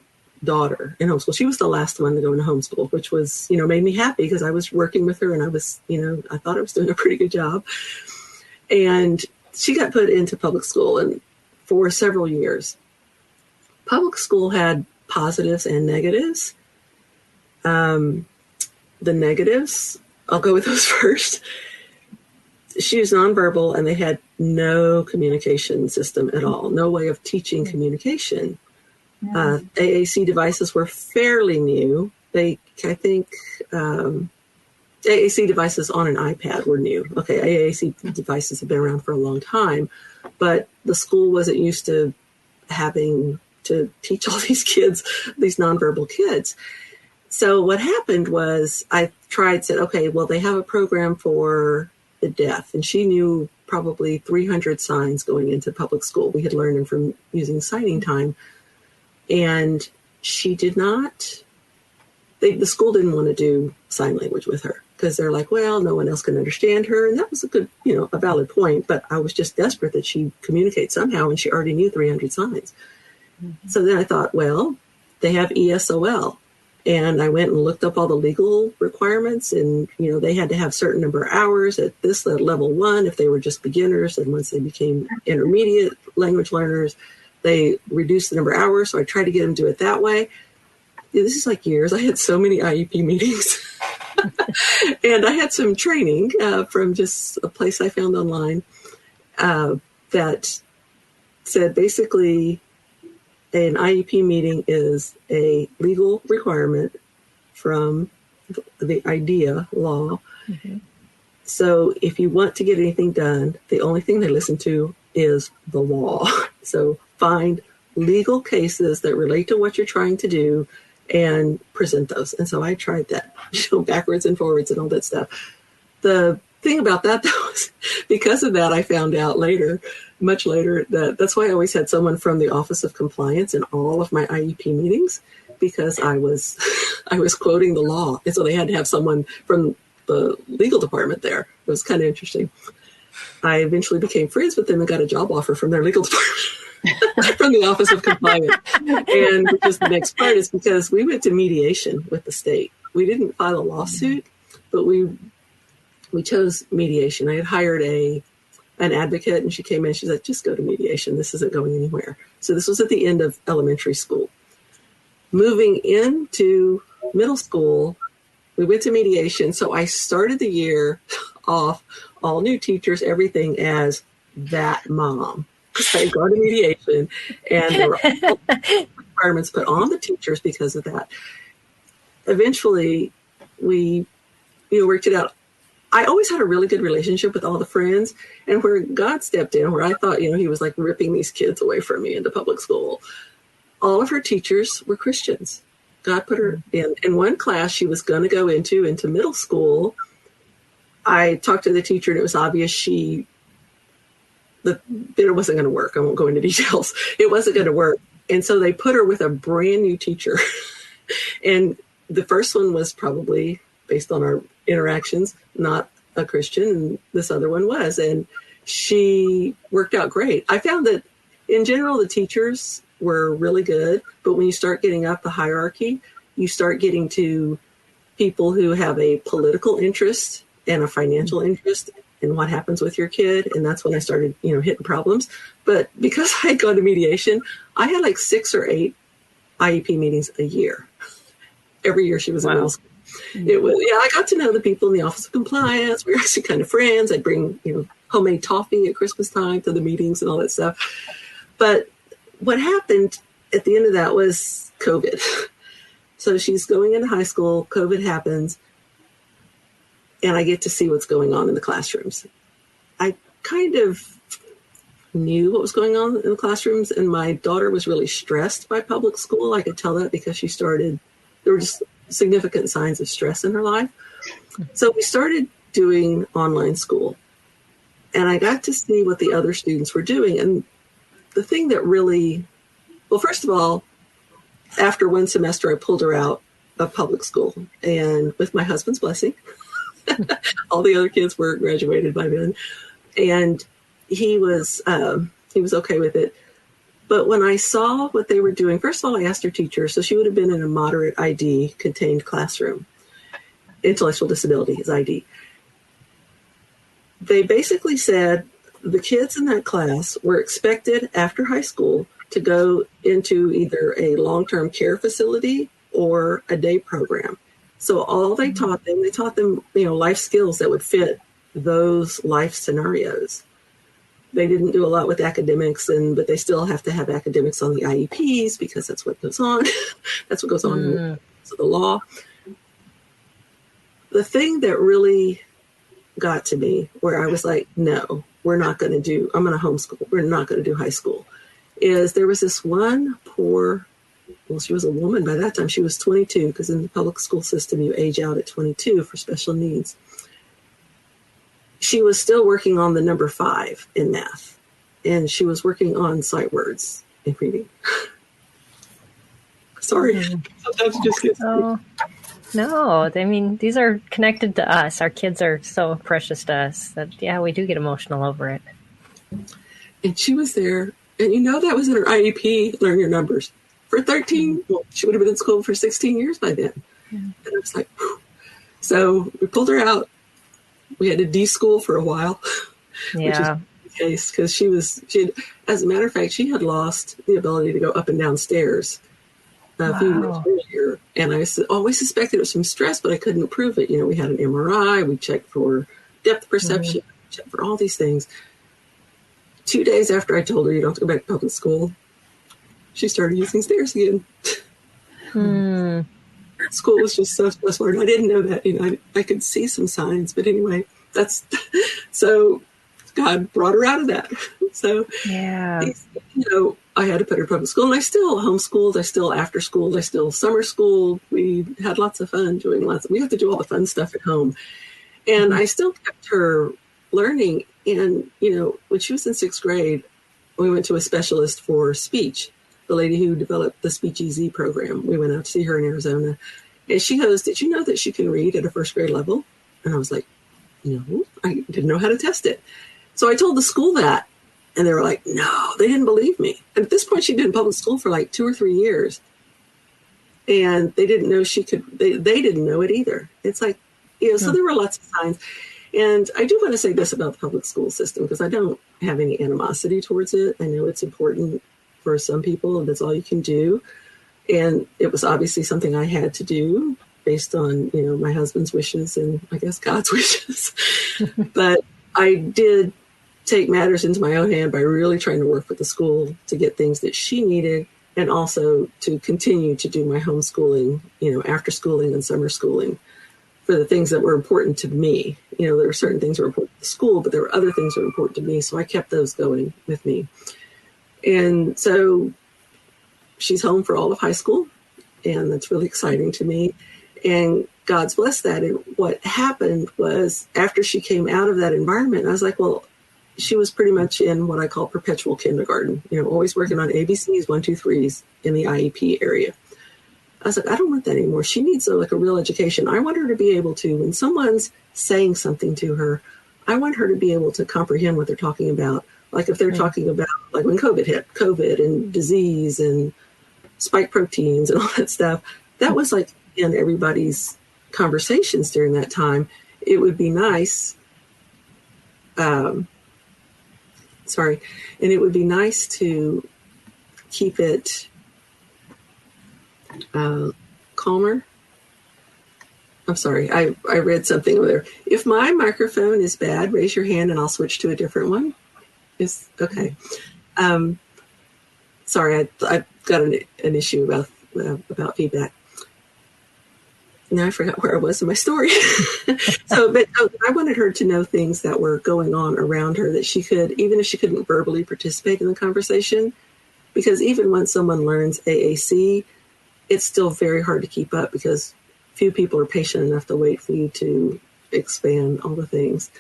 [SPEAKER 4] daughter in homeschool. She was the last one to go into homeschool, which was, made me happy, because I was working with her, and I was, I thought I was doing a pretty good job. And she got put into public school, and for several years, public school had positives and negatives. The negatives, I'll go with those first. She was nonverbal, and they had no communication system at all, no way of teaching communication. AAC devices were fairly new. I think AAC devices on an iPad were new. Okay, AAC devices have been around for a long time, but the school wasn't used to having to teach all these kids, these nonverbal kids. So what happened was I said, okay, well, they have a program for the deaf, and she knew probably 300 signs going into public school. We had learned them from using signing time. And she did not, the school didn't want to do sign language with her, because they're like, well, no one else can understand her. And that was a good, a valid point. But I was just desperate that she communicate somehow, and she already knew 300 signs. Mm-hmm. So then I thought, well, they have ESOL. And I went and looked up all the legal requirements, and, they had to have certain number of hours at this level 1 if they were just beginners. And once they became intermediate language learners, they reduced the number of hours, so I tried to get them to do it that way. This is like years. I had so many IEP meetings. And I had some training from just a place I found online that said basically an IEP meeting is a legal requirement from the IDEA law. Mm-hmm. So if you want to get anything done, the only thing they listen to is the law. So find legal cases that relate to what you're trying to do and present those. And so I tried that, backwards and forwards and all that stuff. The thing about that, though, is because of that, I found out later, much later, that's why I always had someone from the Office of Compliance in all of my IEP meetings, because I was quoting the law. And so they had to have someone from the legal department there. It was kind of interesting. I eventually became friends with them and got a job offer from their legal department, from the Office of Compliance. And just the next part is because we went to mediation with the state. We didn't file a lawsuit, but we chose mediation. I had hired an advocate, and she came in. She's like, just go to mediation. This isn't going anywhere. So this was at the end of elementary school. Moving into middle school, we went to mediation. So I started the year off, all new teachers, everything, as that mom. So I go to mediation, and there were all requirements put on the teachers because of that. Eventually, we worked it out. I always had a really good relationship with all the friends, and where God stepped in, where I thought, he was like ripping these kids away from me into public school. All of her teachers were Christians. God put her in one class she was going to go into middle school. I talked to the teacher, and it was obvious it wasn't going to work. I won't go into details. It wasn't going to work. And so they put her with a brand new teacher. And the first one was probably, based on our interactions, not a Christian, and this other one was. And she worked out great. I found that in general, the teachers were really good, but when you start getting up the hierarchy, you start getting to people who have a political interest and a financial interest in what happens with your kid. And that's when I started, hitting problems. But because I had gone to mediation, I had like 6 or 8 IEP meetings a year. Every year she was in middle school. It was, I got to know the people in the Office of Compliance. We were actually kind of friends. I'd bring, homemade toffee at Christmas time to the meetings and all that stuff. But what happened at the end of that was COVID. So she's going into high school, COVID happens, and I get to see what's going on in the classrooms. I kind of knew what was going on in the classrooms, and my daughter was really stressed by public school. I could tell that because there were just significant signs of stress in her life. So we started doing online school, and I got to see what the other students were doing. And the thing that really, first of all, after one semester, I pulled her out of public school, and with my husband's blessing, all the other kids were graduated by then, and he was okay with it. But when I saw what they were doing, first of all, I asked her teacher, so she would have been in a moderate ID contained classroom. Intellectual disability is ID. They basically said the kids in that class were expected after high school to go into either a long-term care facility or a day program. So all they taught them, life skills that would fit those life scenarios. They didn't do a lot with academics, but they still have to have academics on the IEPs because that's what goes on. That's what goes on in the law. The thing that really got to me, where I was like, no, I'm going to homeschool. We're not going to do high school, is there was this one she was a woman by that time. She was 22, because in the public school system, you age out at 22 for special needs. She was still working on the number 5 in math, and she was working on sight words and reading. Sorry, sometimes it just gets me.
[SPEAKER 3] No, I mean, these are connected to us. Our kids are so precious to us that, we do get emotional over it.
[SPEAKER 4] And she was there, and that was in her IEP, learn your numbers. For 13, she would have been in school for 16 years by then. Yeah. And I was like, whew. So we pulled her out. We had to de-school for a while, which is the case, because she had, as a matter of fact, she had lost the ability to go up and down stairs a few years earlier. And I always suspected it was from stress, but I couldn't prove it. We had an MRI, we checked for depth perception, checked for all these things. 2 days after I told her you don't have to go back to public school, she started using stairs again. School was just so stressful, and I didn't know that. I could see some signs, but anyway, so God brought her out of that. So I had to put her in public school, and I still homeschooled. I still after schooled. I still summer schooled. We had lots of fun doing we have to do all the fun stuff at home. And I still kept her learning. And, when she was in 6th grade, we went to a specialist for speech, the lady who developed the Speech EZ program. We went out to see her in Arizona. And she goes, "Did you know that she can read at a 1st grade level?" And I was like, "No, I didn't know how to test it." So I told the school that, and they were like, "No," they didn't believe me. And at this point, she'd been in public school for like 2 or 3 years. And they didn't know she could, they didn't know it either. It's like, so there were lots of signs. And I do want to say this about the public school system, because I don't have any animosity towards it. I know it's important for some people, and that's all you can do. And it was obviously something I had to do based on, my husband's wishes and I guess God's wishes. But I did take matters into my own hand by really trying to work with the school to get things that she needed, and also to continue to do my homeschooling, after schooling and summer schooling, for the things that were important to me. There were certain things that were important to the school, but there were other things that were important to me. So I kept those going with me. And so she's home for all of high school, and that's really exciting to me. And God's blessed that. And what happened was, after she came out of that environment, I was like, well, she was pretty much in what I call perpetual kindergarten, always working on ABCs, 1, 2, 3s in the IEP area. I was like, I don't want that anymore. She needs a real education. I want her to be able to, when someone's saying something to her, I want her to be able to comprehend what they're talking about. Like if they're talking about, like when COVID hit, COVID and disease and spike proteins and all that stuff, that was like in everybody's conversations during that time. It would be nice. And it would be nice to keep it calmer. I'm sorry, I read something over there. If my microphone is bad, raise your hand and I'll switch to a different one. Is okay. Sorry, I've got an issue about feedback. Now I forgot where I was in my story. But I wanted her to know things that were going on around her that she could, even if she couldn't verbally participate in the conversation, because even when someone learns AAC, it's still very hard to keep up, because few people are patient enough to wait for you to expand all the things.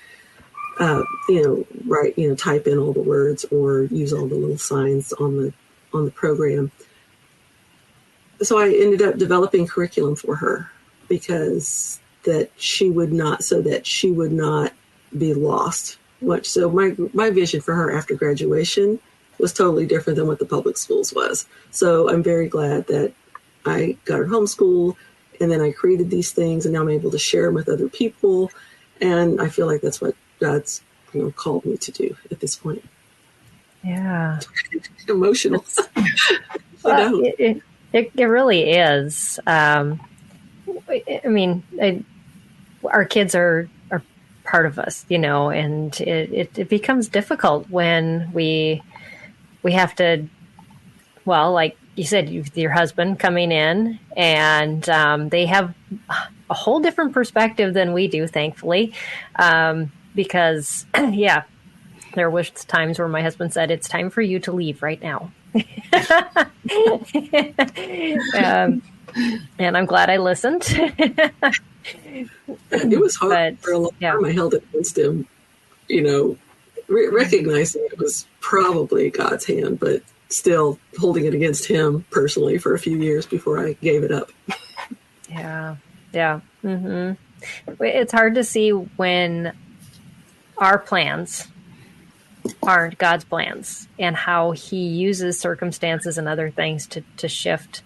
[SPEAKER 4] Type in all the words or use all the little signs on the program. So I ended up developing curriculum for her, because she would not be lost much. So my vision for her after graduation was totally different than what the public schools was. So I'm very glad that I got her homeschool, and then I created these things, and now I'm able to share them with other people. And I feel like that's what God's called me to do at this point.
[SPEAKER 3] Yeah.
[SPEAKER 4] Emotional.
[SPEAKER 3] Well, it really is. Our kids are part of us, and it becomes difficult when we have to, like you said, your husband coming in, and they have a whole different perspective than we do, thankfully, because, there was times where my husband said, "It's time for you to leave right now." And I'm glad I listened.
[SPEAKER 4] It was hard for a long time. I held it against him, recognizing it was probably God's hand, but still holding it against him personally for a few years before I gave it up.
[SPEAKER 3] Yeah. Mm-hmm. It's hard to see when our plans aren't God's plans, and how he uses circumstances and other things to shift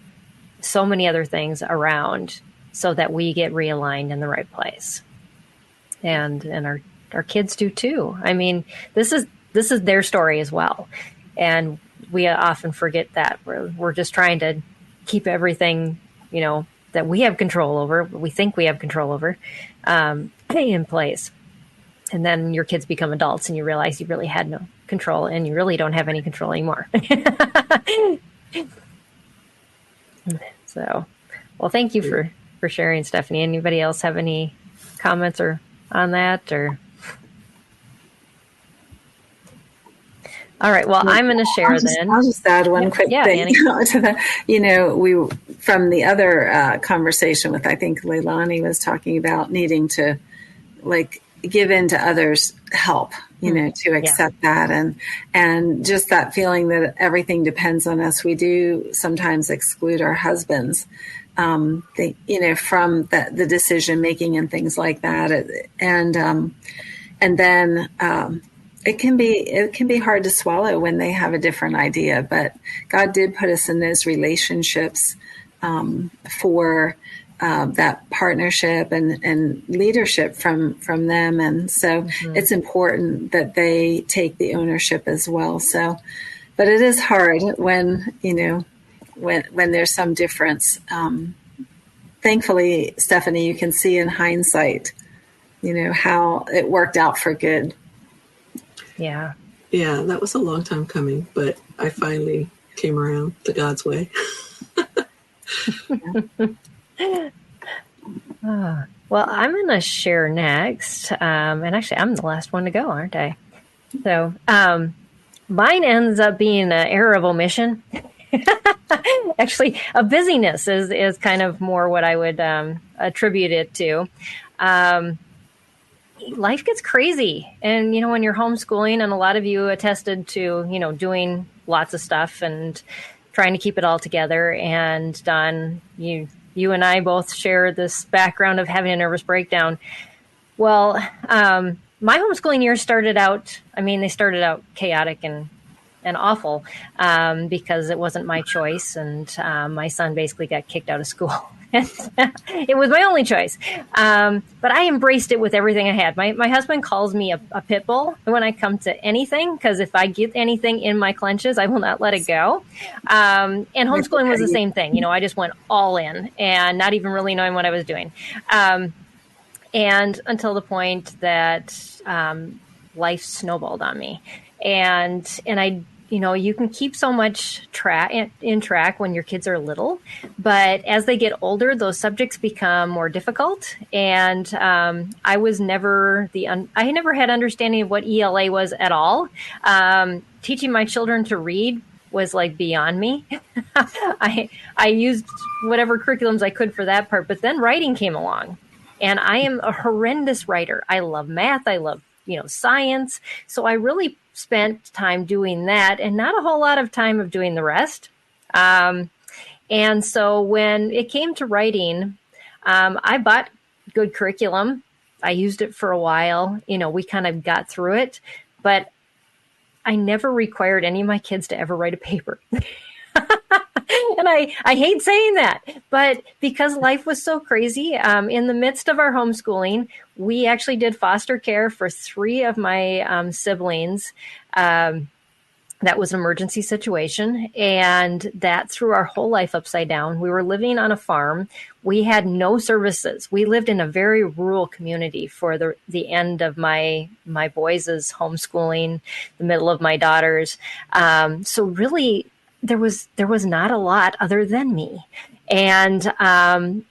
[SPEAKER 3] so many other things around so that we get realigned in the right place. And our kids do too. I mean, this is their story as well. And we often forget that we're just trying to keep everything, that we have control over, we think we have control over, in place. And then your kids become adults and you realize you really had no control, and you really don't have any control anymore. So, well, thank you for sharing, Stephanie. Anybody else have any comments on that? Or all right, well, I'm going to share
[SPEAKER 6] I'll just add one quick thing to that. We from the other conversation with, I think Leilani was talking about needing to like give in to others' help, to accept that. And just that feeling that everything depends on us. We do sometimes exclude our husbands, from the decision making and things like that. And then it can be hard to swallow when they have a different idea, but God did put us in those relationships for that partnership and leadership from them. And so it's important that they take the ownership as well. So, but it is hard when there's some difference. Thankfully, Stephanie, you can see in hindsight, how it worked out for good.
[SPEAKER 3] Yeah.
[SPEAKER 4] Yeah, that was a long time coming, but I finally came around to God's way.
[SPEAKER 3] Well, I'm going to share next. And actually, I'm the last one to go, aren't I? So mine ends up being an error of omission. Actually, a busyness is kind of more what I would attribute it to. Life gets crazy. And, when you're homeschooling, and a lot of you attested to, doing lots of stuff and trying to keep it all together. And Don, you and I both share this background of having a nervous breakdown. Well, my homeschooling years started out chaotic and awful because it wasn't my choice. And my son basically got kicked out of school. It was my only choice. But I embraced it with everything I had. My husband calls me a pit bull when I come to anything, because if I get anything in my clutches, I will not let it go. And homeschooling was the same thing. I just went all in and not even really knowing what I was doing. And until the point that life snowballed on me. And I you can keep so much in track when your kids are little, but as they get older, those subjects become more difficult. And I never had understanding of what ELA was at all. Teaching my children to read was like beyond me. I used whatever curriculums I could for that part, but then writing came along, and I am a horrendous writer. I love math. I love science. So I really spent time doing that and not a whole lot of time of doing the rest. And so when it came to writing, I bought good curriculum. I used it for a while. We kind of got through it, but I never required any of my kids to ever write a paper. And I hate saying that, but because life was so crazy, in the midst of our homeschooling, we actually did foster care for 3 of my siblings. That was an emergency situation, and that threw our whole life upside down. We were living on a farm. We had no services. We lived in a very rural community for the end of my boys' homeschooling, the middle of my daughters. So really, there was not a lot other than me. And on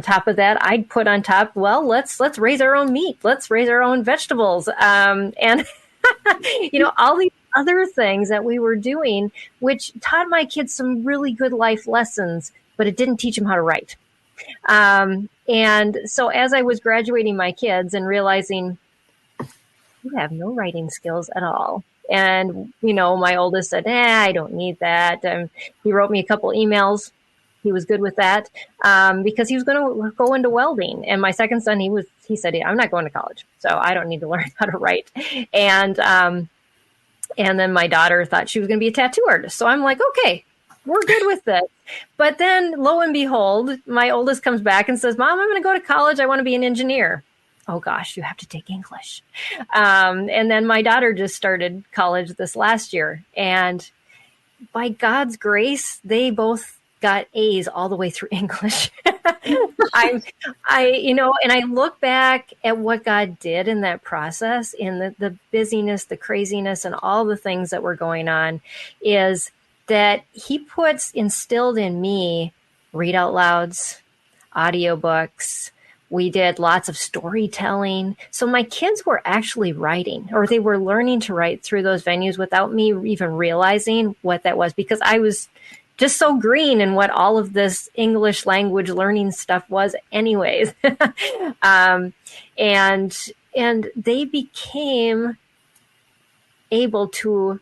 [SPEAKER 3] top of that, I'd put on top, well, let's raise our own meat. Let's raise our own vegetables. And, all these other things that we were doing, which taught my kids some really good life lessons, but it didn't teach them how to write. And so as I was graduating my kids and realizing you have no writing skills at all. And, my oldest said, I don't need that. He wrote me a couple emails. He was good with that because he was going to go into welding. And my second son, he said, I'm not going to college, so I don't need to learn how to write. And then my daughter thought she was going to be a tattoo artist. So I'm like, okay, we're good with this. But then lo and behold, my oldest comes back and says, Mom, I'm going to go to college. I want to be an engineer. Oh gosh, you have to take English. And then my daughter just started college this last year. And by God's grace, they both got A's all the way through English. And I look back at what God did in that process, in the busyness, the craziness, and all the things that were going on, is that He instilled in me read out louds, audiobooks. We did lots of storytelling. So my kids were actually writing, or they were learning to write through those venues without me even realizing what that was, because I was just so green in what all of this English language learning stuff was anyways. And they became able to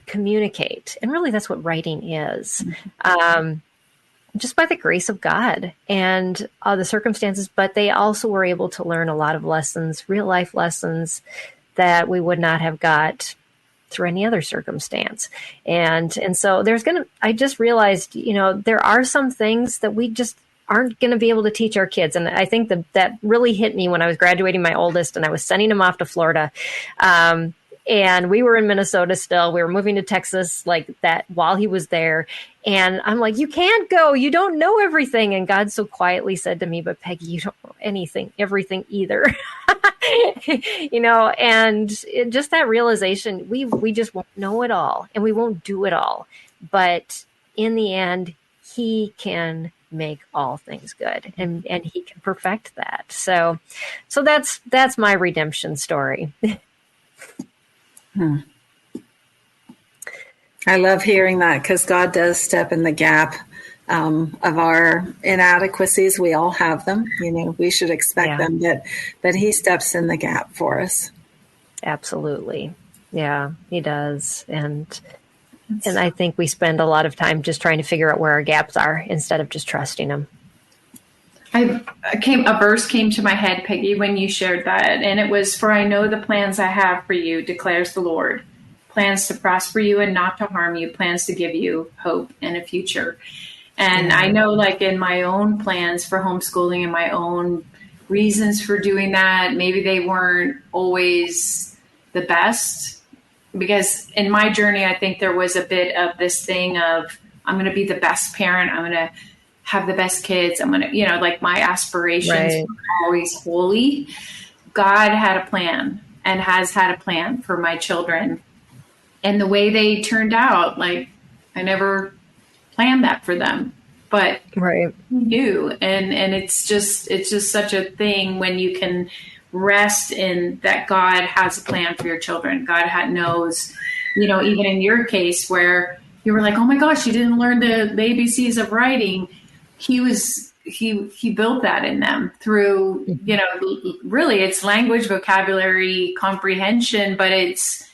[SPEAKER 3] communicate. And really that's what writing is. Just by the grace of God and the circumstances, but they also were able to learn a lot of lessons, real life lessons that we would not have got through any other circumstance. And so I just realized, there are some things that we just aren't going to be able to teach our kids. And I think that really hit me when I was graduating my oldest and I was sending him off to Florida. And we were in Minnesota still. We were moving to Texas like that while he was there. And I'm like, you can't go. You don't know everything. And God so quietly said to me, but Peggy, you don't know everything either. And just that realization, we just won't know it all and we won't do it all. But in the end, he can make all things good and he can perfect that. So that's my redemption story.
[SPEAKER 6] I love hearing that because God does step in the gap of our inadequacies. We all have them. We should expect them, but he steps in the gap for us.
[SPEAKER 3] Absolutely. Yeah, he does. And I think we spend a lot of time just trying to figure out where our gaps are instead of just trusting him.
[SPEAKER 5] A verse came to my head, Peggy, when you shared that, and it was, "For I know the plans I have for you, declares the Lord, plans to prosper you and not to harm you, plans to give you hope and a future." And I know, like in my own plans for homeschooling and my own reasons for doing that, maybe they weren't always the best, because in my journey, I think there was a bit of this thing of, I'm going to be the best parent. I'm going to have the best kids. I'm going to, like my aspirations were always holy. God had a plan and has had a plan for my children. And the way they turned out, like I never planned that for them, but you do. And it's just such a thing when you can rest in that God has a plan for your children. God knows, even in your case where you were like, oh my gosh, you didn't learn the ABCs of writing. He built that in them through, really it's language, vocabulary, comprehension, but it's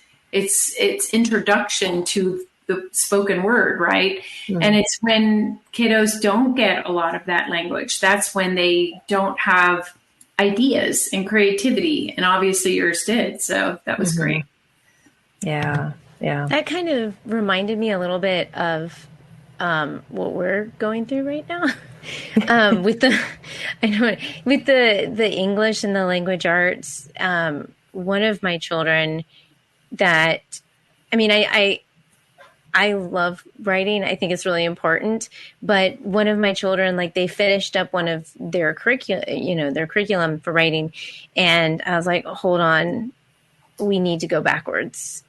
[SPEAKER 5] introduction to the spoken word, right? Mm-hmm. And it's when kiddos don't get a lot of that language, that's when they don't have ideas and creativity. And obviously yours did. So that was great.
[SPEAKER 3] Yeah. Yeah.
[SPEAKER 1] That kind of reminded me a little bit of what we're going through right now with the English and the language arts. One of my children I love writing. I think it's really important, but one of my children, like they finished up one of their curriculum for writing. And I was like, hold on, we need to go backwards.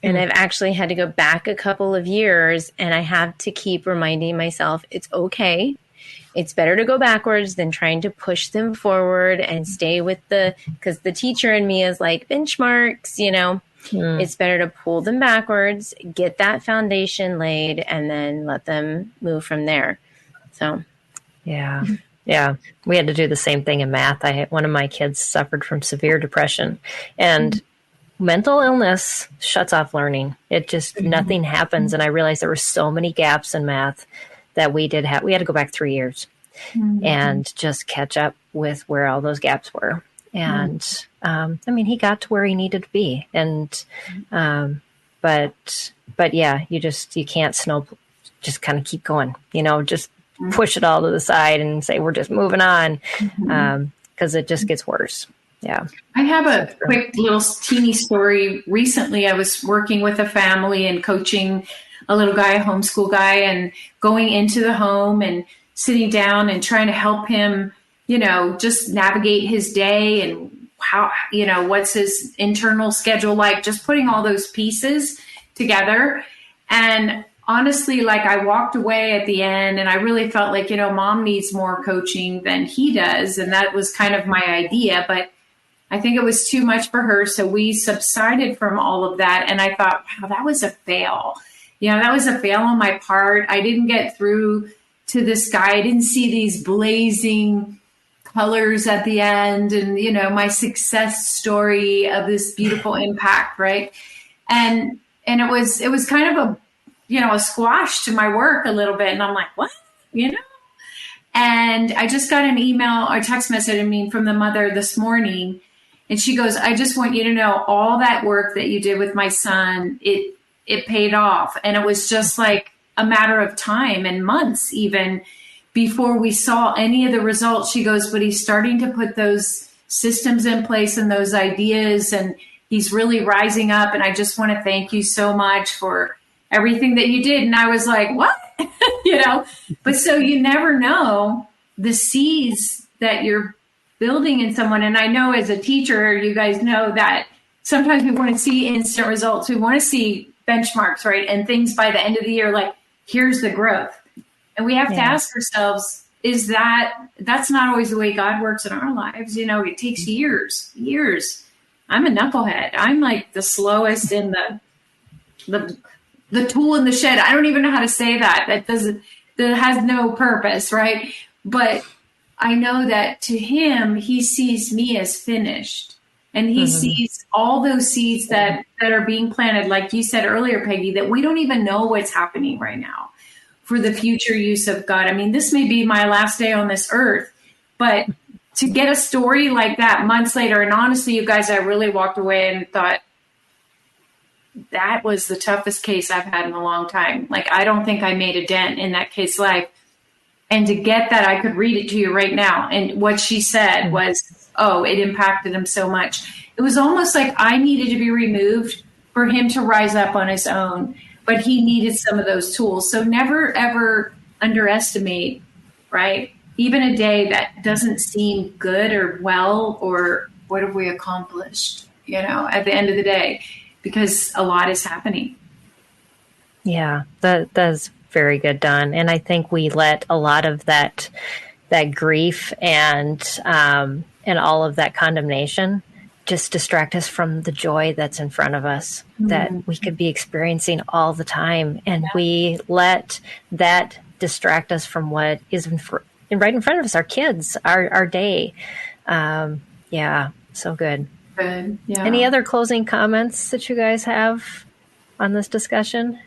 [SPEAKER 1] And I've actually had to go back a couple of years, and I have to keep reminding myself it's okay. It's better to go backwards than trying to push them forward and stay with because the teacher in me is like benchmarks, It's better to pull them backwards, get that foundation laid, and then let them move from there. So,
[SPEAKER 3] yeah. Yeah. We had to do the same thing in math. One of my kids suffered from severe depression, and mental illness shuts off learning. It just, nothing happens. And I realized there were so many gaps in math that we had to go back 3 years and just catch up with where all those gaps were. And, he got to where he needed to be. And, but yeah, you can't just kind of keep going, just push it all to the side and say, we're just moving on. 'Cause it just gets worse. Yeah.
[SPEAKER 5] I have a quick little teeny story. Recently, I was working with a family and coaching a little guy, a homeschool guy, and going into the home and sitting down and trying to help him, just navigate his day and how, what's his internal schedule like, just putting all those pieces together. And honestly, like I walked away at the end and I really felt like, mom needs more coaching than he does. And that was kind of my idea, but I think it was too much for her. So we subsided from all of that. And I thought, wow, that was a fail. that was a fail on my part. I didn't get through to this guy. I didn't see these blazing colors at the end and, my success story of this beautiful impact. Right. And it was kind of a squash to my work a little bit. And I'm like, what, And I just got an email or text message, from the mother this morning. And she goes, I just want you to know all that work that you did with my son, it paid off. And it was just like a matter of time and months even before we saw any of the results. She goes, but he's starting to put those systems in place and those ideas, and he's really rising up. And I just want to thank you so much for everything that you did. And I was like, what? But so you never know the seeds that you're building in someone. And I know as a teacher, you guys know that sometimes we want to see instant results. We want to see benchmarks, right? And things by the end of the year, like, here's the growth. And we have to ask ourselves, that's not always the way God works in our lives. It takes years. I'm a knucklehead. I'm like the slowest in the tool in the shed. I don't even know how to say that. That has no purpose, right? But I know that to him, he sees me as finished. And he sees all those seeds that are being planted, like you said earlier, Peggy, that we don't even know what's happening right now for the future use of God. This may be my last day on this earth, but to get a story like that months later, and honestly, you guys, I really walked away and thought, that was the toughest case I've had in a long time. Like, I don't think I made a dent in that kid's life. And to get that, I could read it to you right now. And what she said was, it impacted him so much. It was almost like I needed to be removed for him to rise up on his own, but he needed some of those tools. So never, ever underestimate, right? Even a day that doesn't seem good or well, or what have we accomplished, at the end of the day, because a lot is happening.
[SPEAKER 3] Yeah, that's very good, Dawn. And I think we let a lot of that grief and all of that condemnation just distract us from the joy that's in front of us, that we could be experiencing all the time. And we let that distract us from what is right in front of us, our kids, our day. So good.
[SPEAKER 5] Good. Yeah.
[SPEAKER 3] Any other closing comments that you guys have on this discussion?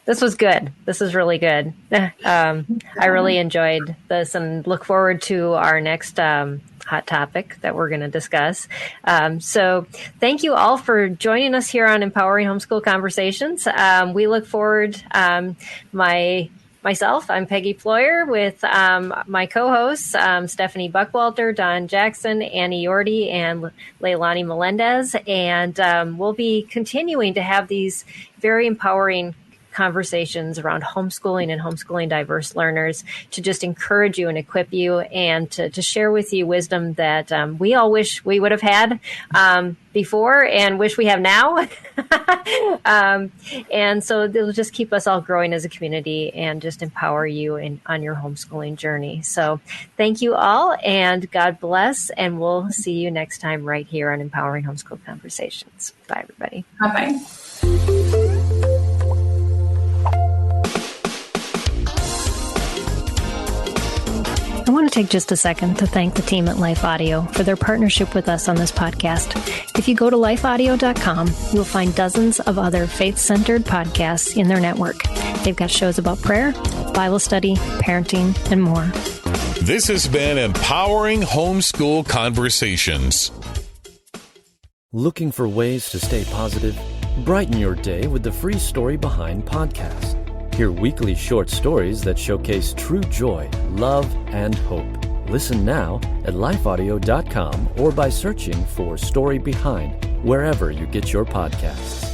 [SPEAKER 3] This was good. This is really good. I really enjoyed this and look forward to our next hot topic that we're going to discuss. So thank you all for joining us here on Empowering Homeschool Conversations. We look forward, myself, I'm Peggy Ployer, with my co-hosts, Stephanie Buckwalter, Don Jackson, Annie Yordi, and Leilani Melendez. And we'll be continuing to have these very empowering conversations around homeschooling and homeschooling diverse learners to just encourage you and equip you, and to share with you wisdom that we all wish we would have had before and wish we have now. And so it'll just keep us all growing as a community and just empower you on your homeschooling journey. So thank you all, and God bless, and we'll see you next time right here on Empowering Homeschool Conversations. Bye, everybody.
[SPEAKER 5] Bye-bye.
[SPEAKER 3] I want to take just a second to thank the team at Life Audio for their partnership with us on this podcast. If you go to lifeaudio.com, you'll find dozens of other faith-centered podcasts in their network. They've got shows about prayer, Bible study, parenting, and more.
[SPEAKER 2] This has been Empowering Homeschool Conversations.
[SPEAKER 7] Looking for ways to stay positive? Brighten your day with the Free Story Behind podcast. Hear weekly short stories that showcase true joy, love, and hope. Listen now at lifeaudio.com or by searching for Story Behind wherever you get your podcasts.